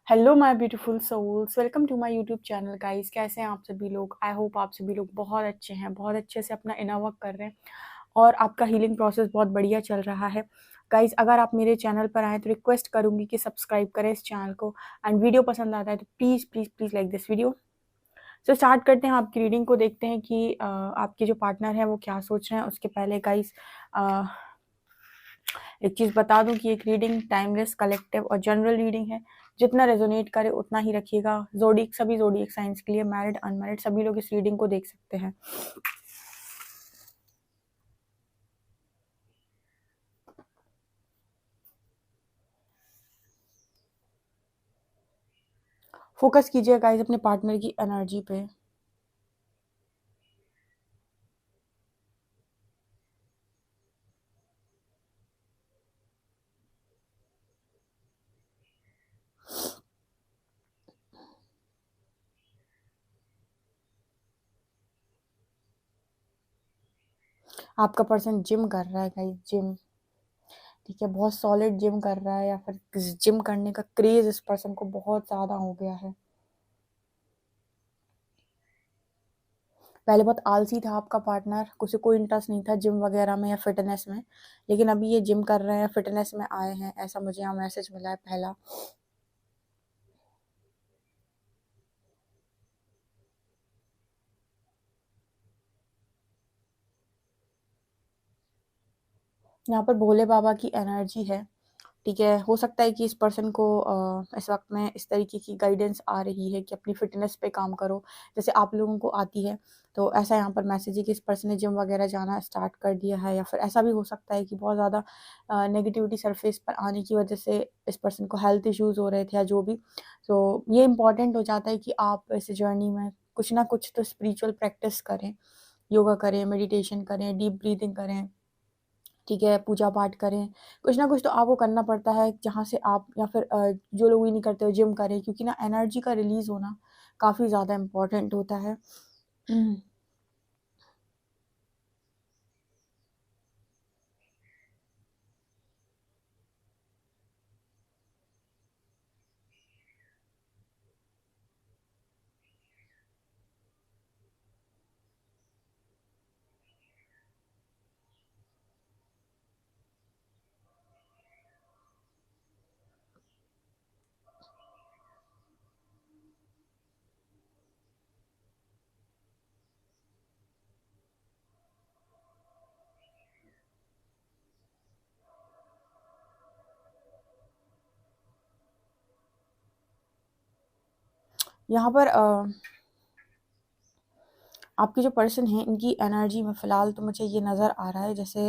Hello my beautiful souls, welcome to my YouTube channel guys. कैसे हैं आप सभी लोग? आई होप आप सभी लोग बहुत अच्छे हैं, बहुत अच्छे से अपना इनर वर्क कर रहे हैं और आपका हीलिंग प्रोसेस बहुत बढ़िया चल रहा है। गाइस, अगर आप मेरे चैनल पर आए तो रिक्वेस्ट करूंगी कि सब्सक्राइब करें इस चैनल को, एंड वीडियो पसंद आता है तो please please please like this video. So start करते हैं आपकी रीडिंग को, देखते हैं कि आपके जो पार्टनर है वो क्या सोच रहे हैं। उसके पहले गाइस एक चीज़ बता दूं कि एक रीडिंग टाइमलेस, कलेक्टिव और जनरल रीडिंग है। जितना रेजोनेट करे उतना ही रखिएगा। सभी जोडिक साइंस के लिए, मैरिड अनमैरिड सभी लोग इस रीडिंग को देख सकते हैं। फोकस कीजिए गाइस अपने पार्टनर की एनर्जी पे। आपका पर्सन जिम कर रहा है गाइस, जिम। ठीक है, बहुत सॉलिड जिम कर रहा है, या फिर जिम करने का क्रेज इस पर्सन को बहुत ज़्यादा हो गया है। पहले बहुत आलसी था आपका पार्टनर, उसे कोई इंटरेस्ट नहीं था जिम वगैरह में या फिटनेस में, लेकिन अभी ये जिम कर रहे हैं, फिटनेस में आए हैं, ऐसा मुझे यहाँ मैसेज मिला है पहला। यहाँ पर भोले बाबा की एनर्जी है। ठीक है, हो सकता है कि इस पर्सन को इस वक्त में इस तरीके की गाइडेंस आ रही है कि अपनी फिटनेस पे काम करो, जैसे आप लोगों को आती है। तो ऐसा यहाँ पर मैसेज है कि इस पर्सन ने जिम वगैरह जाना स्टार्ट कर दिया है, या फिर ऐसा भी हो सकता है कि बहुत ज़्यादा नेगेटिविटी सरफेस पर आने की वजह से इस पर्सन को हेल्थ इश्यूज हो रहे थे या जो भी। तो ये इंपॉर्टेंट हो जाता है कि आप इस जर्नी में कुछ ना कुछ तो स्पिरिचुअल प्रैक्टिस करें, योगा करें, मेडिटेशन करें, डीप ब्रीदिंग करें। ठीक है, पूजा पाठ करें, कुछ ना कुछ तो आपको करना पड़ता है जहाँ से आप, या फिर जो लोग ये नहीं करते हो जिम करें, क्योंकि ना एनर्जी का रिलीज होना काफ़ी ज़्यादा इम्पोर्टेंट होता है। यहाँ पर आपके जो पर्सन है, इनकी एनर्जी में फ़िलहाल तो मुझे ये नज़र आ रहा है जैसे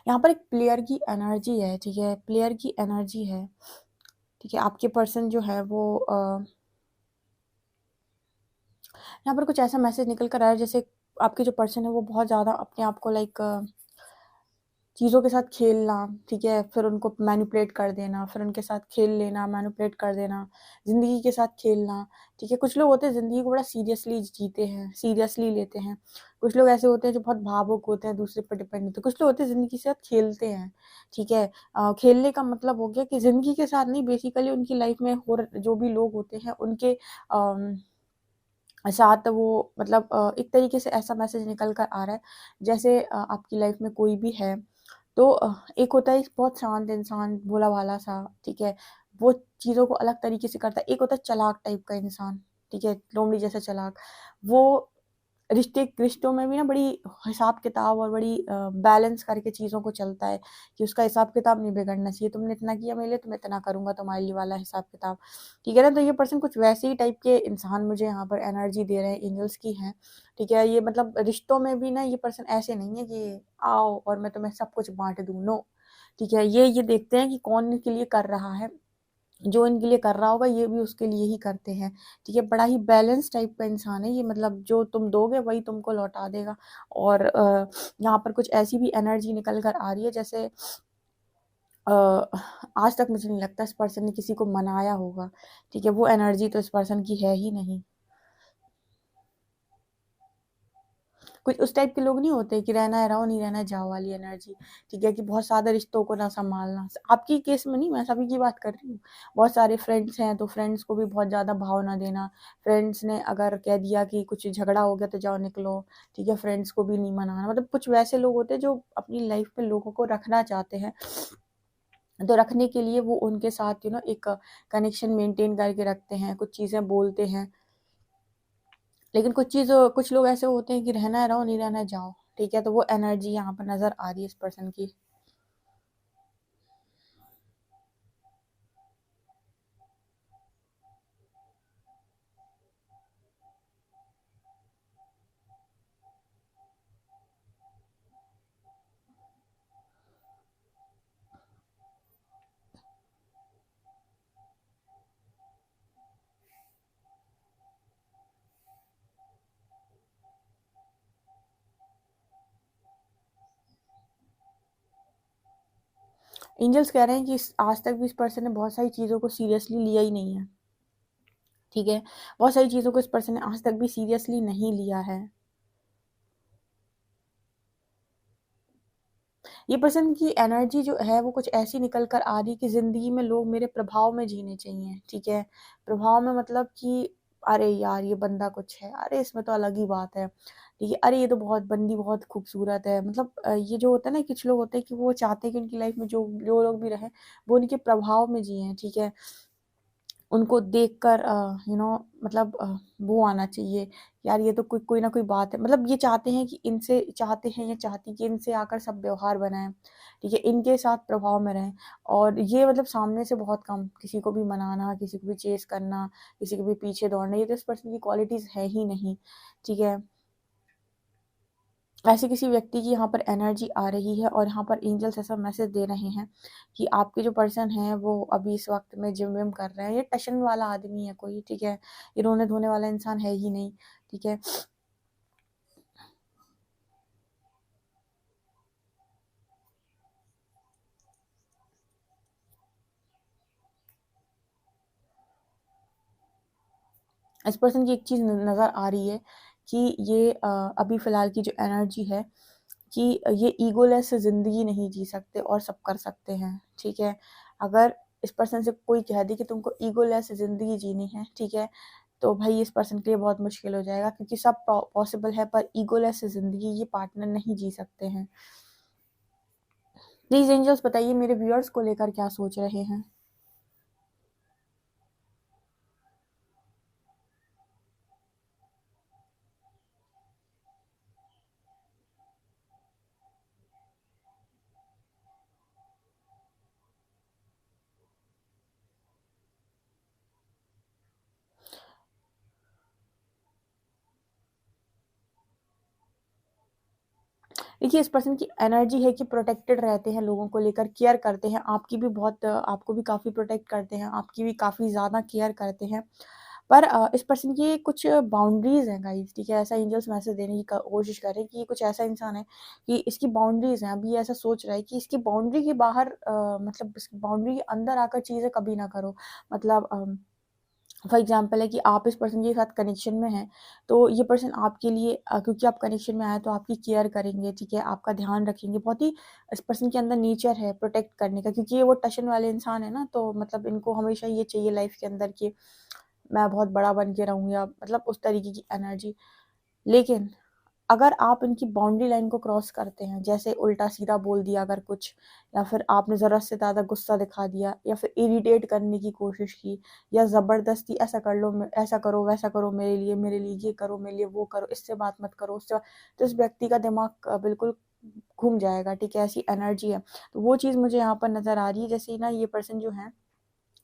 यहाँ पर एक प्लेयर की एनर्जी है। ठीक है, प्लेयर की एनर्जी है। ठीक है, आपके पर्सन जो है वो यहाँ पर कुछ ऐसा मैसेज निकल कर आया है जैसे आपके जो पर्सन है वो बहुत ज़्यादा अपने आप को लाइक चीज़ों के साथ खेलना। ठीक है, फिर उनको मैनिपुलेट कर देना, फिर उनके साथ खेल लेना, मैनिपुलेट कर देना, ज़िंदगी के साथ खेलना। ठीक है, कुछ लोग होते हैं ज़िंदगी को बड़ा सीरियसली जीते हैं, सीरियसली लेते हैं। कुछ लोग ऐसे होते हैं जो बहुत भावुक होते हैं, दूसरे पर डिपेंड होते हैं। कुछ लोग होते हैं ज़िंदगी के साथ खेलते हैं। ठीक है, खेलने का मतलब हो गया कि ज़िंदगी के साथ नहीं, बेसिकली उनकी लाइफ में जो भी लोग होते हैं उनके साथ वो, मतलब एक तरीके से ऐसा मैसेज निकल कर आ रहा है जैसे आपकी लाइफ में कोई भी है तो एक होता है बहुत शांत इंसान, भोला भाला सा। ठीक है, वो चीज़ों को अलग तरीके से करता है। एक होता है चालाक टाइप का इंसान। ठीक है, लोमड़ी जैसा चालाक। वो रिश्तों में भी ना बड़ी हिसाब किताब और बड़ी बैलेंस करके चीज़ों को चलता है कि उसका हिसाब किताब नहीं बिगड़ना चाहिए। तुमने इतना किया मेरे लिए, तो मैं इतना करूँगा तुम्हारे लिए वाला हिसाब किताब। ठीक है ना, तो ये पर्सन कुछ वैसे ही टाइप के इंसान मुझे यहाँ पर एनर्जी दे रहे हैं, एंजल्स की हैं। ठीक है, ये मतलब रिश्तों में भी ना ये पर्सन ऐसे नहीं है कि आओ और मैं तुम्हें सब कुछ बाँट दूँ, नो। ठीक है, ये देखते हैं कि कौन इनके लिए कर रहा है। जो इनके लिए कर रहा होगा ये भी उसके लिए ही करते हैं। ठीक है, बड़ा ही बैलेंस टाइप का इंसान है ये, मतलब जो तुम दोगे वही तुमको लौटा देगा। और यहाँ पर कुछ ऐसी भी एनर्जी निकल कर आ रही है जैसे अ, आज तक मुझे नहीं लगता इस पर्सन ने किसी को मनाया होगा। ठीक है, वो एनर्जी तो इस पर्सन की है ही नहीं। कुछ उस टाइप के लोग नहीं होते कि रहना है रहो, नहीं रहना है जाओ वाली एनर्जी, ठीक है, कि बहुत ज़्यादा रिश्तों को ना सँभालना। आपकी केस में नहीं, मैं सभी की बात कर रही हूँ। बहुत सारे फ्रेंड्स हैं, तो फ्रेंड्स को भी बहुत ज़्यादा भाव ना देना। फ्रेंड्स ने अगर कह दिया कि कुछ झगड़ा हो गया तो जाओ निकलो, ठीक है, फ्रेंड्स को भी नहीं मनाना। मतलब कुछ वैसे लोग होते हैं जो अपनी लाइफ में लोगों को रखना चाहते हैं, तो रखने के लिए वो उनके साथ एक कनेक्शन मेंटेन करके रखते हैं, कुछ चीज़ें बोलते हैं। लेकिन कुछ लोग ऐसे होते हैं कि रहना है रहो, नहीं रहना है जाओ, ठीक है, तो वो एनर्जी यहाँ पर नज़र आ रही है इस पर्सन की। एंजल्स कह रहे हैं कि आज तक भी इस पर्सन ने बहुत सारी चीज़ों को सीरियसली लिया ही नहीं है, ठीक है, बहुत सारी चीज़ों को इस पर्सन ने आज तक भी सीरियसली नहीं लिया है। ये पर्सन की एनर्जी जो है वो कुछ ऐसी निकल कर आ रही कि ज़िंदगी में लोग मेरे प्रभाव में जीने चाहिए, ठीक है। प्रभाव में मतलब कि अरे यार ये बंदा कुछ है, अरे इसमें तो अलग ही बात है, ठीक है, अरे ये तो बंदी बहुत खूबसूरत है। मतलब ये जो होता है ना, कुछ लोग होते हैं कि वो चाहते हैं कि उनकी लाइफ में जो जो लोग भी रहें वो उनके प्रभाव में जिए, ठीक है। उनको देखकर मतलब वो आना चाहिए, यार ये तो कोई कोई ना कोई बात है। मतलब ये चाहते हैं कि इनसे चाहते हैं या चाहती कि इनसे आकर सब व्यवहार बनाएँ, ठीक है? इनके साथ प्रभाव में रहें। और ये मतलब सामने से बहुत कम किसी को भी मनाना, किसी को भी चेज़ करना, किसी के भी पीछे दौड़ना, ये तो इस पर्सन की क्वालिटीज़ है ही नहीं, ठीक है? ऐसे किसी व्यक्ति की यहाँ पर एनर्जी आ रही है और यहाँ पर एंजल्स ऐसा मैसेज दे रहे हैं कि आपके जो पर्सन हैं वो अभी इस वक्त में जिम विम कर रहे हैं। ये टशन वाला आदमी है कोई, ठीक है, ये रोने धोने वाला इंसान है ही नहीं, ठीक है। इस पर्सन की एक चीज़ नज़र आ रही है कि ये अभी फ़िलहाल की जो एनर्जी है कि ये ईगोलेस ज़िंदगी नहीं जी सकते और सब कर सकते हैं, ठीक है। अगर इस पर्सन से कोई कह दे कि तुमको ईगोलेस ज़िंदगी जीनी है, ठीक है, तो भाई इस पर्सन के लिए बहुत मुश्किल हो जाएगा, क्योंकि सब पॉसिबल है पर ईगोलेस ज़िंदगी ये पार्टनर नहीं जी सकते हैं। प्लीज़ एंजल्स बताइए मेरे व्यूअर्स को लेकर क्या सोच रहे हैं? देखिए, इस पर्सन की एनर्जी है कि प्रोटेक्टेड रहते हैं, लोगों को लेकर केयर करते हैं, आपकी भी बहुत आपको भी काफ़ी प्रोटेक्ट करते हैं, आपकी भी काफ़ी ज़्यादा केयर करते हैं। पर इस पर्सन की कुछ बाउंड्रीज़ हैं गाइज़, ठीक है? ऐसा एंजल्स मैसेज देने की क कोशिश कर रहे हैं कि ये कुछ ऐसा इंसान है कि इसकी बाउंड्रीज़ हैं। अभी ये ऐसा सोच रहा है कि इसकी बाउंड्री के बाहर मतलब इसकी बाउंड्री के अंदर आकर चीज़ें कभी ना करो। मतलब फॉर एग्ज़ाम्पल है कि आप इस पर्सन के साथ कनेक्शन में हैं, तो ये पर्सन आपके लिए क्योंकि आप कनेक्शन में आए हैं तो आपकी केयर करेंगे, ठीक है? आपका ध्यान रखेंगे। बहुत ही इस पर्सन के अंदर नेचर है प्रोटेक्ट करने का, क्योंकि ये वो टशन वाले इंसान है ना, तो मतलब इनको हमेशा ये चाहिए लाइफ़ के अंदर कि मैं बहुत बड़ा बन के रहूँ, या मतलब उस तरीके की एनर्जी। लेकिन अगर आप इनकी बाउंड्री लाइन को क्रॉस करते हैं, जैसे उल्टा-सीधा बोल दिया अगर कुछ, या फिर आपने ज़रूरत से ज़्यादा गुस्सा दिखा दिया, या फिर इरिटेट करने की कोशिश की, या ज़बरदस्ती ऐसा कर लो, ऐसा करो, वैसा करो मेरे लिए ये करो, मेरे लिए वो करो, इससे बात मत करो, उससे तो इस व्यक्ति का दिमाग बिल्कुल घूम जाएगा, ठीक है? ऐसी एनर्जी है। तो वो चीज़ मुझे यहाँ पर नज़र आ रही है। जैसे ना ये पर्सन जो है,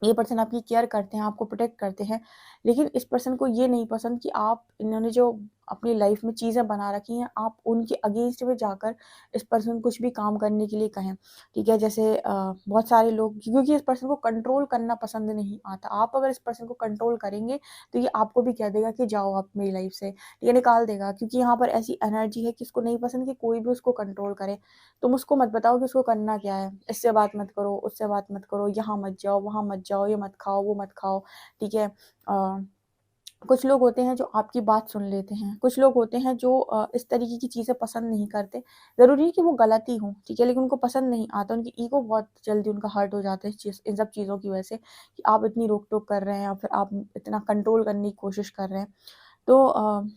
ये पर्सन आपकी केयर करते हैं, आपको प्रोटेक्ट करते हैं, लेकिन इस पर्सन को ये नहीं पसंद कि आप इन्होंने जो अपनी लाइफ में चीज़ें बना रखी हैं, आप उनके अगेंस्ट में जाकर इस पर्सन को कुछ भी काम करने के लिए कहें, ठीक है? जैसे बहुत सारे लोग, क्योंकि इस पर्सन को कंट्रोल करना पसंद नहीं आता। आप अगर इस पर्सन को कंट्रोल करेंगे, तो ये आपको भी कह देगा कि जाओ आप मेरी लाइफ से, ये निकाल देगा, क्योंकि यहाँ पर ऐसी एनर्जी है कि इसको नहीं पसंद कि कोई भी उसको कंट्रोल करे। तुम उसको मत बताओ कि उसको करना क्या है, इससे बात मत करो, उससे बात मत करो, यहाँ मत जाओ, वहाँ मत जाओ, ये मत खाओ, वो मत खाओ, ठीक है? कुछ लोग होते हैं जो आपकी बात सुन लेते हैं, कुछ लोग होते हैं जो इस तरीके की चीज़ें पसंद नहीं करते। ज़रूरी नहीं कि वो गलत ही हों, ठीक है? लेकिन उनको पसंद नहीं आता, उनकी ईगो बहुत जल्दी उनका हर्ट हो जाता है इन सब चीज़ों की वजह से कि आप इतनी रोक-टोक कर रहे हैं या फिर आप इतना कंट्रोल करने की कोशिश कर रहे हैं। तो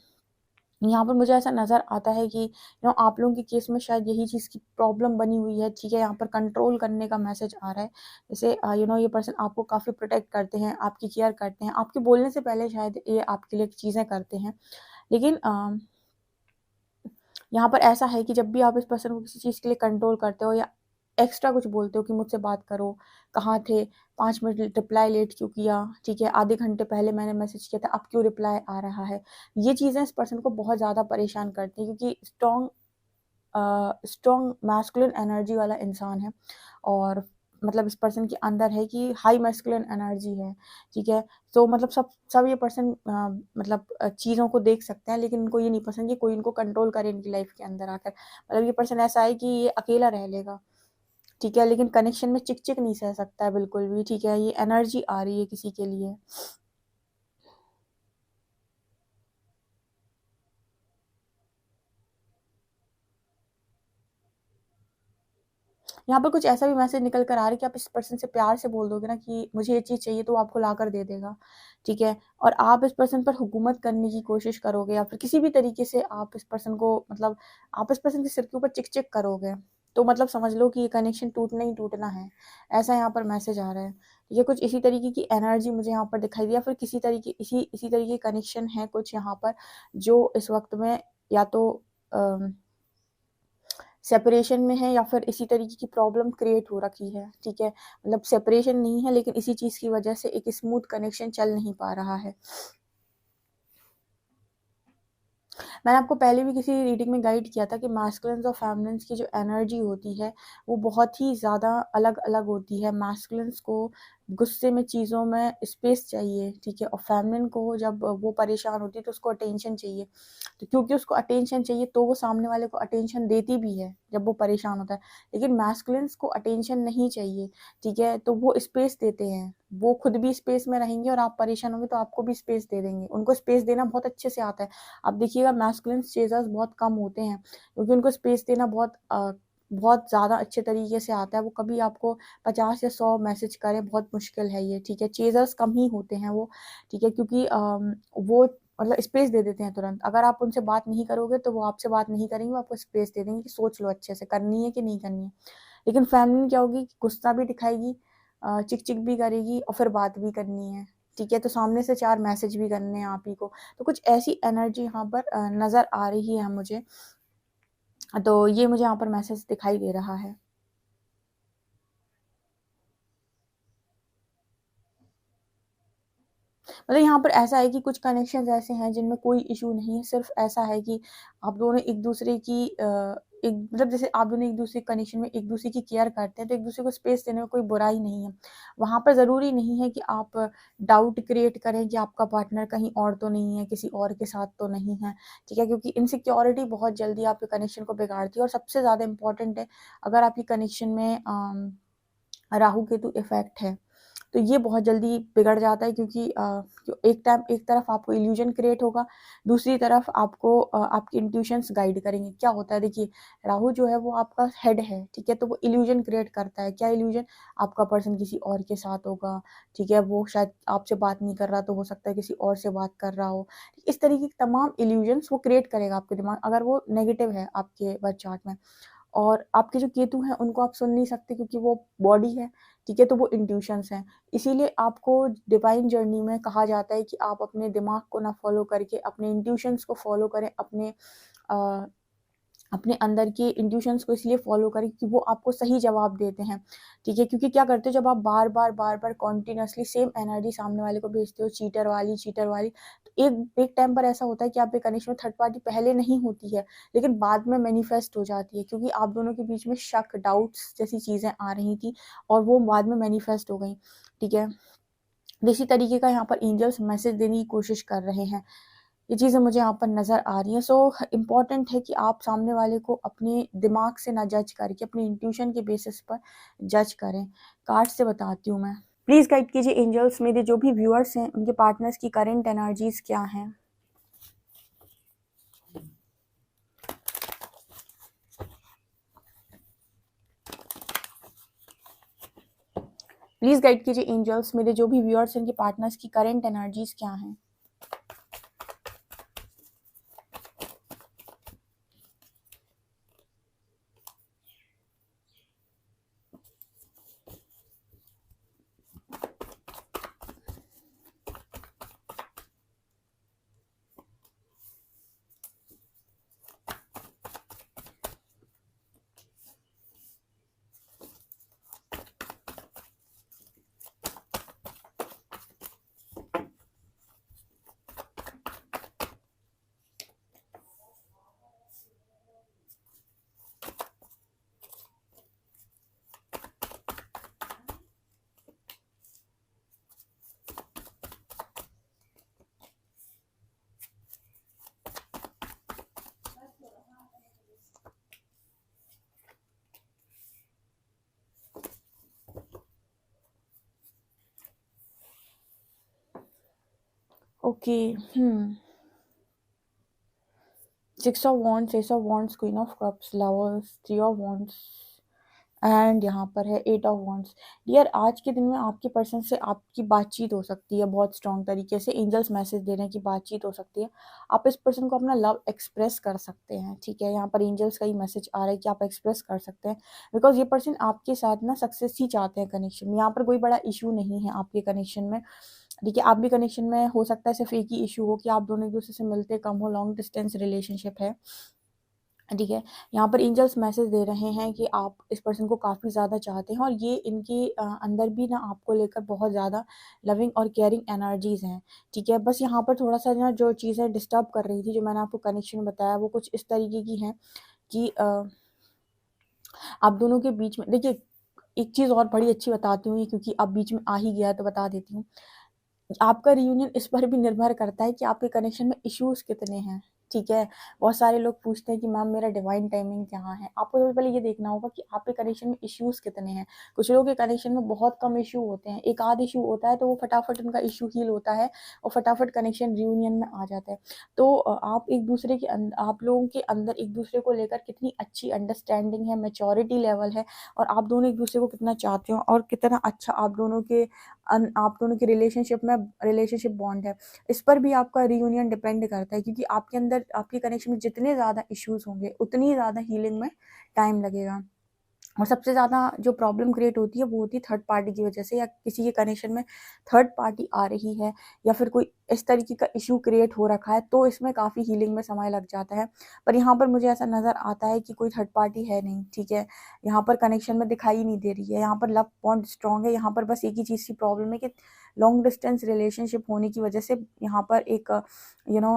यहाँ पर मुझे ऐसा नज़र आता है कि आप लोगों के केस में शायद यही चीज़ की प्रॉब्लम बनी हुई है, ठीक है? यहाँ पर कंट्रोल करने का मैसेज आ रहा है। जैसे ये पर्सन आपको काफ़ी प्रोटेक्ट करते हैं, आपकी केयर करते हैं, आपके बोलने से पहले शायद ये आपके लिए चीज़ें करते हैं। लेकिन यहाँ पर ऐसा है कि जब भी आप इस पर्सन को किसी चीज़ के लिए कंट्रोल करते हो या एक्स्ट्रा कुछ बोलते हो कि मुझसे बात करो, कहाँ थे, 5 मिनट रिप्लाई लेट क्यों किया, ठीक है, आधे घंटे पहले मैंने मैसेज किया था, अब क्यों रिप्लाई आ रहा है। ये चीज़ें इस पर्सन को बहुत ज़्यादा परेशान करती हैं क्योंकि स्ट्रॉन्ग मैस्कुलिन एनर्जी वाला इंसान है और मतलब इस पर्सन के अंदर है कि हाई मैस्कुलिन एनर्जी है, ठीक है? तो मतलब सब सब ये पर्सन चीज़ों को देख सकते हैं लेकिन उनको ये नहीं पसंद कि कोई इनको कंट्रोल करे इनकी लाइफ़ के अंदर आकर। मतलब ये पर्सन ऐसा है कि ये अकेला रह लेगा, ठीक है? लेकिन कनेक्शन में चिक-चिक नहीं सह सकता है बिल्कुल भी, ठीक है? ये एनर्जी आ रही है किसी के लिए। यहाँ पर कुछ ऐसा भी मैसेज निकल कर आ रहा है कि आप इस पर्सन से प्यार से बोल दोगे ना कि मुझे ये चीज़ चाहिए तो वो आपको लाकर दे देगा, ठीक है? और आप इस पर्सन पर हुकूमत करने की कोशिश करोगे या फिर किसी भी तरीके से आप इस पर्सन को आप इस पर्सन के सिर के ऊपर चिक-चिक करोगे, तो मतलब समझ लो कि ये कनेक्शन टूटना ही टूटना है। ऐसा यहाँ पर मैसेज आ रहा है। ये कुछ इसी तरीके की एनर्जी मुझे यहाँ पर दिखाई दी या फिर इसी तरीके का कनेक्शन है कुछ यहाँ पर जो इस वक़्त में या तो अ सेपरेशन में है या फिर इसी तरीके की प्रॉब्लम क्रिएट हो रखी है, ठीक है? मतलब सेपरेशन नहीं है लेकिन इसी चीज़ की वजह से एक स्मूथ कनेक्शन चल नहीं पा रहा है। मैंने आपको पहले भी किसी रीडिंग में गाइड किया था कि मास्कुलिन्स और फेमिनिन्स की जो एनर्जी होती है, वो बहुत ही ज़्यादा अलग-अलग होती है। मास्कुलिन्स को गुस्से में चीज़ों में स्पेस चाहिए, ठीक है? और फेमिनिन को जब वो परेशान होती है तो उसको अटेंशन चाहिए। तो क्योंकि उसको अटेंशन चाहिए तो वो सामने वाले को अटेंशन देती भी है, जब वो परेशान होता है। लेकिन मास्कुलिन्स को अटेंशन नहीं चाहिए, ठीक है? तो वो स्पेस देते हैं। वो खुद भी स्पेस में रहेंगे और आप परेशान होंगे तो आपको भी स्पेस दे देंगे। उनको स्पेस देना बहुत अच्छे से आता है। आप देखिएगा मैस्कुलिन चेज़र्स बहुत कम होते हैं क्योंकि उनको स्पेस देना बहुत ज़्यादा अच्छे तरीके से आता है। वो कभी आपको 50 या 100 मैसेज करें बहुत मुश्किल है ये, ठीक है? चेज़र्स कम ही होते हैं वो, ठीक है? क्योंकि वो मतलब स्पेस दे देते हैं तुरंत। अगर आप उनसे बात नहीं करोगे तो वो आपसे बात नहीं करेंगे, वो आपको स्पेस दे देंगे कि सोच लो अच्छे से करनी है कि नहीं करनी है। लेकिन फेमिनिन क्या होगी, गुस्सा भी दिखाएगी, चिक-चिक भी करेगी और फिर बात भी करनी है, ठीक है? तो सामने से 4 मैसेज भी करने हैं आप ही को। तो कुछ ऐसी एनर्जी यहाँ पर नज़र आ रही है मुझे। तो ये मुझे यहाँ पर मैसेज दिखाई दे रहा है। मतलब यहाँ पर ऐसा है कि कुछ कनेक्शंस ऐसे हैं जिनमें कोई इश्यू नहीं है, सिर्फ़ ऐसा है कि आप दोनों एक-दूसरे की एक मतलब जैसे आप दोनों एक-दूसरे कनेक्शन में एक-दूसरे की केयर करते हैं, तो एक-दूसरे को स्पेस देने में कोई बुराई नहीं है। वहाँ पर ज़रूरी नहीं है कि आप डाउट क्रिएट करें कि आपका पार्टनर कहीं और तो नहीं है, किसी और के साथ तो नहीं है, ठीक है? क्योंकि इनसिक्योरिटी बहुत जल्दी आपके कनेक्शन को बिगाड़ती है और सबसे ज़्यादा इम्पोर्टेंट है, अगर आपके कनेक्शन में राहु-केतु इफ़ेक्ट है, तो ये बहुत जल्दी बिगड़ जाता है क्योंकि एक तरफ आपको इल्यूज़न क्रिएट होगा, दूसरी तरफ आपके इंट्यूशंस गाइड करेंगे। क्या होता है देखिए, राहु जो है वो आपका हेड है, ठीक है? तो वो इल्यूज़न क्रिएट करता है। क्या इल्यूज़न? आपका पर्सन किसी और के साथ होगा, ठीक है? वो शायद आपसे बात नहीं कर रहा तो हो सकता है किसी और से बात कर रहा हो। इस तरीके के तमाम इल्यूज़न्स वो क्रिएट करेगा आपके दिमाग अगर वो नेगेटिव है आपके बर्थ चार्ट में। और आपके जो केतु हैं उनको आप सुन नहीं सकते क्योंकि वो बॉडी है, ठीक है? तो वो इंट्यूशंस हैं। इसीलिए आपको डिवाइन जर्नी में कहा जाता है कि आप अपने दिमाग को ना फ़ॉलो करके अपने इंट्यूशंस को फ़ॉलो करें, अ, अपने अंदर के इंट्यूशंस को इसलिए फ़ॉलो करें कि वो आपको सही जवाब देते हैं, ठीक है? क्योंकि क्या करते हो जब आप बार-बार कंटीन्यूअसली सेम एनर्जी सामने वाले को भेजते हो चीटर वाली, तो एक एक टाइम पर ऐसा होता है कि आपके कनेक्शन में थर्ड पार्टी पहले नहीं होती है, लेकिन बाद में मैनिफेस्ट हो जाती है क्योंकि आप दोनों के बीच में शक, डाउट्स जैसी चीज़ें आ रही थी और वो बाद में मैनिफेस्ट हो गई, ठीक है? तो इसी तरीके का यहाँ पर एंजल्स मैसेज देने की कोशिश कर रहे हैं। ये चीज़ें मुझे यहाँ पर नज़र आ रही हैं। सो इम्पोर्टेंट है कि आप सामने वाले को अपने दिमाग से ना जज करके अपने इंट्यूशन के बेसिस पर जज करें। कार्ड से बताती हूँ मैं। प्लीज गाइड कीजिए एंजल्स, मेरे जो भी व्यूअर्स हैं उनके पार्टनर्स की करंट एनर्जीज क्या हैं। प्लीज गाइड कीजिए एंजल्स, मेरे जो भी व्यूअर्स हैं उनके पार्टनर्स की करंट एनर्जीज क्या हैं। Okay, 6 of wands, S of wands, queen of cups, lovers, 3 of wands and यहाँ पर है 8 ऑफ वॉन्ड्स। डियर, आज के दिन में आपके पर्सन से आपकी बातचीत हो सकती है बहुत स्ट्रॉन्ग तरीके से। एंजल्स मैसेज दे रहे हैं कि बातचीत हो सकती है। आप इस पर्सन को अपना लव एक्सप्रेस कर सकते हैं, ठीक है। यहाँ पर एंजल्स का ही मैसेज आ रहा है कि आप एक्सप्रेस कर सकते हैं, बिकॉज ये पर्सन आपके साथ ना सक्सेस ही चाहते हैं कनेक्शन में। यहाँ पर कोई बड़ा इशू नहीं है आपके कनेक्शन में, ठीक है। आप भी कनेक्शन में हो सकता है सिर्फ एक ही इशू हो कि आप दोनों एक दूसरे से मिलते कम हो, लॉन्ग डिस्टेंस रिलेशनशिप है, ठीक है। यहाँ पर एंजल्स मैसेज दे रहे हैं कि आप इस पर्सन को काफ़ी ज़्यादा चाहते हैं और ये इनके अंदर भी ना आपको लेकर बहुत ज़्यादा लविंग और केयरिंग एनर्जीज हैं, ठीक है। बस यहाँ पर थोड़ा सा ना जो चीज़ें डिस्टर्ब कर रही थी, जो मैंने आपको कनेक्शन बताया, वो कुछ इस तरीके की हैं कि आप दोनों के बीच में देखिए, एक चीज़ और बड़ी अच्छी बताती हूँ, ये क्योंकि अब बीच में आ ही गया तो बता देती हूँ। आपका रियूनियन इस पर भी निर्भर करता है कि आपके कनेक्शन में इश्यूज कितने हैं, ठीक है। बहुत सारे लोग पूछते हैं कि मैम मेरा डिवाइन टाइमिंग क्या है। आपको सबसे पहले ये देखना होगा कि आपके कनेक्शन में इश्यूज कितने हैं। कुछ लोगों के कनेक्शन में बहुत कम इशू होते हैं, एक आध इशू होता है तो वो फटाफट उनका इशू हील होता है और फटाफट कनेक्शन रियूनियन में आ जाता है। तो आप एक दूसरे के आप लोगों के अंदर एक दूसरे को लेकर कितनी अच्छी अंडरस्टैंडिंग है, मैच्योरिटी लेवल है, और आप दोनों एक दूसरे को कितना चाहते हो और कितना अच्छा आप दोनों की रिलेशनशिप बॉन्ड है, इस पर भी आपका रियूनियन डिपेंड करता है। क्योंकि आपके अंदर आपके कनेक्शन में जितने ज़्यादा इश्यूज होंगे उतनी ज़्यादा हीलिंग में टाइम लगेगा। और सबसे ज़्यादा जो प्रॉब्लम क्रिएट होती है वो होती है थर्ड पार्टी की वजह से, या किसी के कनेक्शन में थर्ड पार्टी आ रही है या फिर कोई इस तरीके का इशू क्रिएट हो रखा है, तो इसमें काफ़ी हीलिंग में समय लग जाता है। पर यहाँ पर मुझे ऐसा नज़र आता है कि कोई थर्ड पार्टी है नहीं, ठीक है। यहाँ पर कनेक्शन में दिखाई नहीं दे रही है, यहाँ पर लव बॉन्ड स्ट्रॉन्ग है। यहाँ पर बस एक ही चीज़ की प्रॉब्लम है कि लॉन्ग डिस्टेंस रिलेशनशिप होने की वजह से यहाँ पर एक यू नो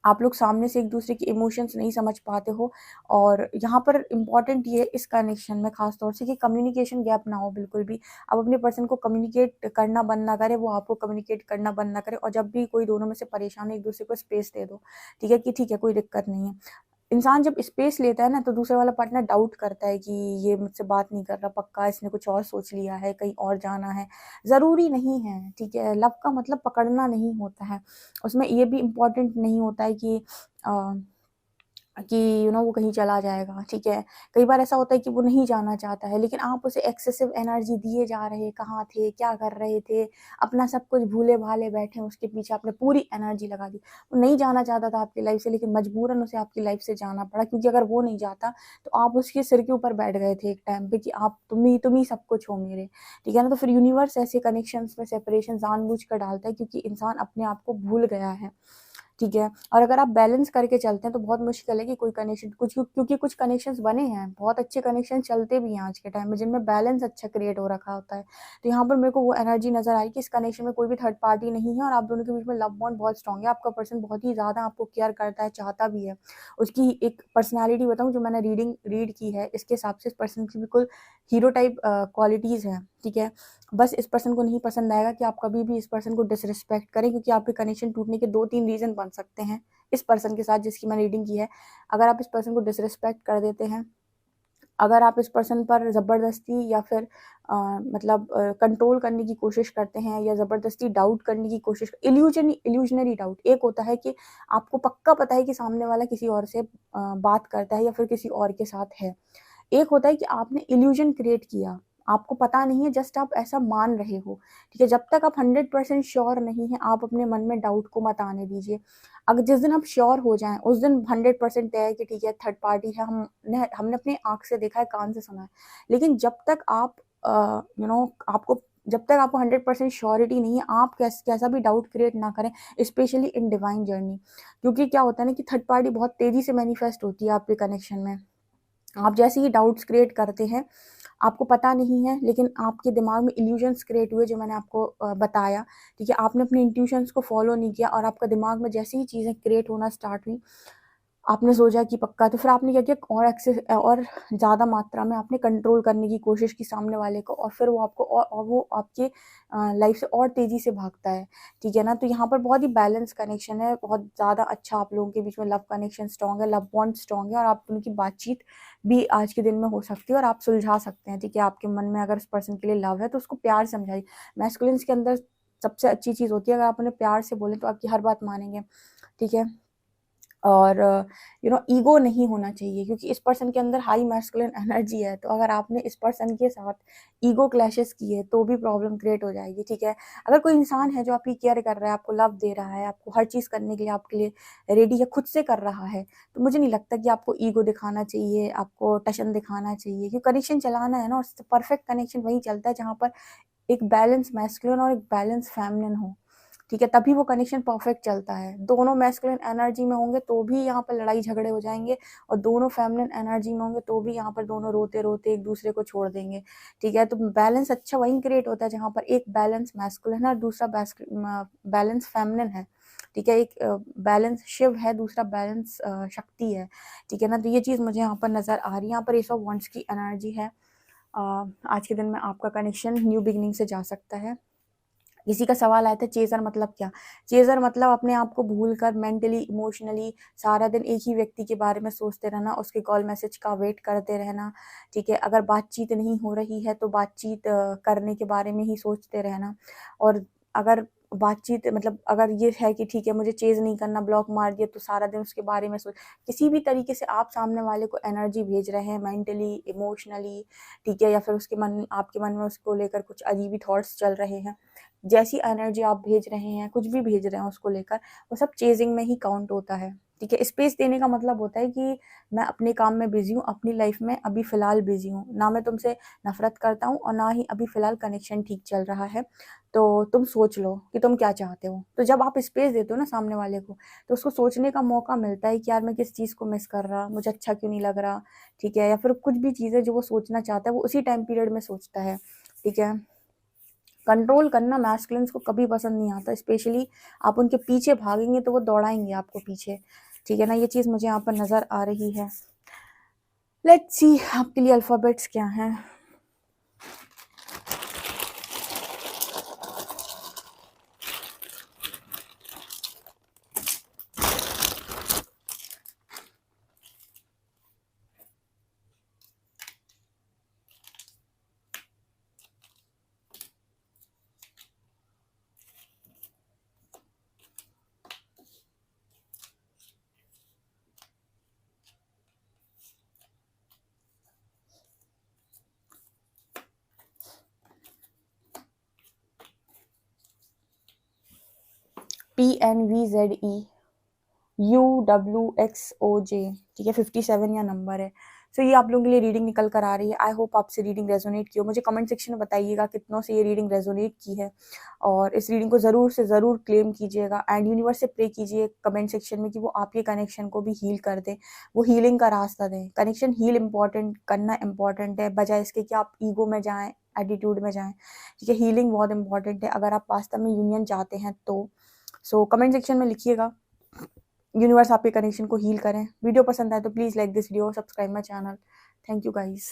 आप लोग सामने से एक दूसरे के इमोशंस नहीं समझ पाते हो। और यहाँ पर इम्पॉर्टेंट ये इस कनेक्शन में खास तौर से कि कम्युनिकेशन गैप ना हो बिल्कुल भी। आप अपने पर्सन को कम्युनिकेट करना बंद ना करें, वो आपको कम्युनिकेट करना बंद ना करे। और जब भी कोई दोनों में से परेशान है, एक दूसरे को स्पेस दे दो, ठीक है, कि ठीक है कोई दिक्कत नहीं है। इंसान जब स्पेस लेता है ना तो दूसरे वाला पार्टनर डाउट करता है कि ये मुझसे बात नहीं कर रहा, पक्का इसने कुछ और सोच लिया है, कहीं और जाना है। ज़रूरी नहीं है, ठीक है। लव का मतलब पकड़ना नहीं होता है, उसमें ये भी इम्पोर्टेंट नहीं होता है कि वो कहीं चला जाएगा, ठीक है। कई बार ऐसा होता है कि वो नहीं जाना चाहता है, लेकिन आप उसे एक्सेसिव एनर्जी दिए जा रहे, कहाँ थे, क्या कर रहे थे, अपना सब कुछ भूले भाले बैठे, उसके पीछे आपने पूरी एनर्जी लगा दी। वो नहीं जाना चाहता था आपकी लाइफ से, लेकिन मजबूरन उसे आपकी लाइफ से जाना पड़ा, क्योंकि अगर वो नहीं जाता तो आप उसके सिर के ऊपर बैठ गए थे एक टाइम पे कि आप तुम ही सब कुछ हो मेरे, ठीक है ना। तो फिर यूनिवर्स ऐसे कनेक्शंस में सेपरेशन जानबूझ कर डालता है, क्योंकि इंसान अपने आप को भूल गया है, ठीक है। और अगर आप बैलेंस करके चलते हैं तो बहुत मुश्किल है कि कोई कनेक्शन क्योंकि कुछ कनेक्शंस बने हैं, बहुत अच्छे कनेक्शन चलते भी हैं आज के टाइम में, जिनमें बैलेंस अच्छा क्रिएट हो रखा होता है। तो यहाँ पर मेरे को वो एनर्जी नजर आई कि इस कनेक्शन में कोई भी थर्ड पार्टी नहीं है और आप दोनों के बीच में लव बॉन्ड बहुत स्ट्रॉन्ग है। आपका पर्सन बहुत ही ज़्यादा आपको केयर करता है, चाहता भी है। उसकी एक पर्सनैलिटी बताऊँ, जो मैंने रीड की है, इसके हिसाब से इस पर्सन की बिल्कुल हीरो टाइप क्वालिटीज़ हैं, ठीक है। बस इस पर्सन को नहीं पसंद आएगा कि आप कभी भी इस पर्सन को डिसरिस्पेक्ट करें, क्योंकि आपके कनेक्शन टूटने के 2-3 रीज़न बन सकते हैं इस पर्सन के साथ जिसकी मैंने रीडिंग की है। अगर आप इस पर्सन को डिसरिस्पेक्ट कर देते हैं, अगर आप इस पर्सन पर ज़बरदस्ती या फिर मतलब कंट्रोल करने की कोशिश करते हैं या ज़बरदस्ती डाउट करने की कोशिश, इल्यूजनरी डाउट। एक होता है कि आपको पक्का पता है कि सामने वाला किसी और से बात करता है या फिर किसी और के साथ है। एक होता है कि आपने इल्यूजन क्रिएट किया, आपको पता नहीं है, जस्ट आप ऐसा मान रहे हो, ठीक है। जब तक आप 100% श्योर नहीं है, आप अपने मन में डाउट को मत आने दीजिए। अगर जिस दिन आप श्योर हो जाएं, उस दिन 100% तय है कि ठीक है, थर्ड पार्टी है, हमने अपनी आंख से देखा है, कान से सुना है। लेकिन जब तक आप आपको जब तक आपको 100% श्योरिटी नहीं है, आप कैसा भी डाउट क्रिएट ना करें, स्पेशली इन डिवाइन जर्नी। क्योंकि क्या होता है ना कि थर्ड पार्टी बहुत तेजी से मैनिफेस्ट होती है आपके कनेक्शन में। आप जैसे ही डाउट्स क्रिएट करते हैं, आपको पता नहीं है, लेकिन आपके दिमाग में इल्यूजन्स क्रिएट हुए, जो मैंने आपको बताया, ठीक है। आपने अपने इंट्यूशंस को फॉलो नहीं किया और आपका दिमाग में जैसे ही चीज़ें क्रिएट होना स्टार्ट हुई, आपने सोचा कि पक्का, तो फिर आपने क्या किया, और ज़्यादा मात्रा में आपने कंट्रोल करने की कोशिश की सामने वाले को, और फिर वो आपको और वो आपके लाइफ से और तेज़ी से भागता है, ठीक है ना। तो यहाँ पर बहुत ही बैलेंस कनेक्शन है, बहुत ज़्यादा अच्छा आप लोगों के बीच में लव कनेक्शन स्ट्रॉन्ग है, लव बॉन्ड स्ट्रॉन्ग है, और आप उनकी बातचीत भी आज के दिन में हो सकती है और आप सुलझा सकते हैं, ठीक है। आपके मन में अगर उस पर्सन के लिए लव है तो उसको प्यार से समझाइए। मैस्कुलिन्स के अंदर सबसे अच्छी चीज़ होती है, अगर आप उन्हें प्यार से बोलें तो आपकी हर बात मानेंगे, ठीक है। और ईगो नहीं होना चाहिए, क्योंकि इस पर्सन के अंदर हाई मैस्कुलिन एनर्जी है। तो अगर आपने इस पर्सन के साथ ईगो क्लैशेस किए तो भी प्रॉब्लम क्रिएट हो जाएगी, ठीक है। अगर कोई इंसान है जो आपकी केयर कर रहा है, आपको लव दे रहा है, आपको हर चीज़ करने के लिए आपके लिए रेडी है, खुद से कर रहा है, तो मुझे नहीं लगता कि आपको ईगो दिखाना चाहिए, आपको टशन दिखाना चाहिए। क्योंकि कनेक्शन चलाना है ना, और परफेक्ट कनेक्शन वही चलता है जहाँ पर एक बैलेंस मैस्कुलिन और एक बैलेंस फेमिनिन हो, ठीक है। तभी वो कनेक्शन परफेक्ट चलता है। दोनों मैस्कुलिन एनर्जी में होंगे तो भी यहाँ पर लड़ाई झगड़े हो जाएंगे, और दोनों फेमिनिन एनर्जी में होंगे तो भी यहाँ पर दोनों रोते रोते एक दूसरे को छोड़ देंगे, ठीक है। तो बैलेंस अच्छा वहीं क्रिएट होता है जहाँ पर एक बैलेंस मैस्कुलिन है और दूसरा बैलेंस फेमिनिन है, ठीक है। एक बैलेंस शिव है, दूसरा बैलेंस शक्ति है, ठीक है ना। तो ये चीज़ मुझे यहाँ पर नज़र आ रही है। यहाँ पर एस ऑफ वॉन्ड्स की एनर्जी है। आज के दिन में आपका कनेक्शन न्यू बिगिनिंग से जा सकता है। किसी का सवाल आया था चेज़र मतलब क्या? चेज़र मतलब अपने आप को भूलकर मेंटली, इमोशनली सारा दिन एक ही व्यक्ति के बारे में सोचते रहना, उसके कॉल मैसेज का वेट करते रहना, ठीक है। अगर बातचीत नहीं हो रही है तो बातचीत करने के बारे में ही सोचते रहना, और अगर बातचीत मतलब अगर ये है कि ठीक है मुझे चेज़ नहीं करना, ब्लॉक मार दिया, तो सारा दिन उसके बारे में सोच, किसी भी तरीके से आप सामने वाले को एनर्जी भेज रहे हैं मेंटली, इमोशनली, ठीक है, या फिर आपके मन में उसको लेकर कुछ अजीब ही थॉट्स चल रहे हैं, जैसी एनर्जी आप भेज रहे हैं, कुछ भी भेज रहे हैं उसको लेकर, वो सब चेजिंग में ही काउंट होता है, ठीक है। स्पेस देने का मतलब होता है कि मैं अपने काम में बिजी हूँ, अपनी लाइफ में अभी फ़िलहाल बिजी हूँ, ना मैं तुमसे नफ़रत करता हूँ और ना ही अभी फ़िलहाल कनेक्शन ठीक चल रहा है, तो तुम सोच लो कि तुम क्या चाहते हो। तो जब आप स्पेस देते हो ना सामने वाले को, तो उसको सोचने का मौका मिलता है कि यार मैं किस चीज़ को मिस कर रहा, मुझे अच्छा क्यों नहीं लग रहा, ठीक है। या फिर कुछ भी चीज़ें जो वो सोचना चाहता है, वो उसी टाइम पीरियड में सोचता है, ठीक है। कंट्रोल करना मैस्कुलिन्स को कभी पसंद नहीं आता, स्पेशली आप उनके पीछे भागेंगे तो वो दौड़ाएंगे आपको पीछे, ठीक है ना। ये चीज़ मुझे यहाँ पर नज़र आ रही है। लेट्स सी आपके लिए अल्फ़ाबेट्स क्या हैं। PNVZE UWXOJ, ठीक है, 57 या नंबर है। सो ये आप लोगों के लिए रीडिंग निकल कर आ रही है। आई होप आपसे रीडिंग रेजोनेट की हो। मुझे कमेंट सेक्शन में बताइएगा कितनों से ये रीडिंग रेजोनेट की है, और इस रीडिंग को ज़रूर से ज़रूर क्लेम कीजिएगा, एंड यूनिवर्स से प्रे कीजिए कमेंट सेक्शन में कि वो आपके कनेक्शन को भी हील कर दे, वो हीलिंग का रास्ता दें। कनेक्शन हील इम्पॉर्टेंट करना इम्पॉर्टेंट है, बजाय इसके कि आप ईगो में जाएँ, एटीट्यूड में जाएँ, ठीक है। हीलिंग बहुत इंपॉर्टेंट है अगर आप वास्तव में यूनियन चाहते हैं तो। सो कमेंट सेक्शन में लिखिएगा, यूनिवर्स आपके कनेक्शन को हील करें। वीडियो पसंद आए तो please like this video, subscribe my channel. Thank you guys.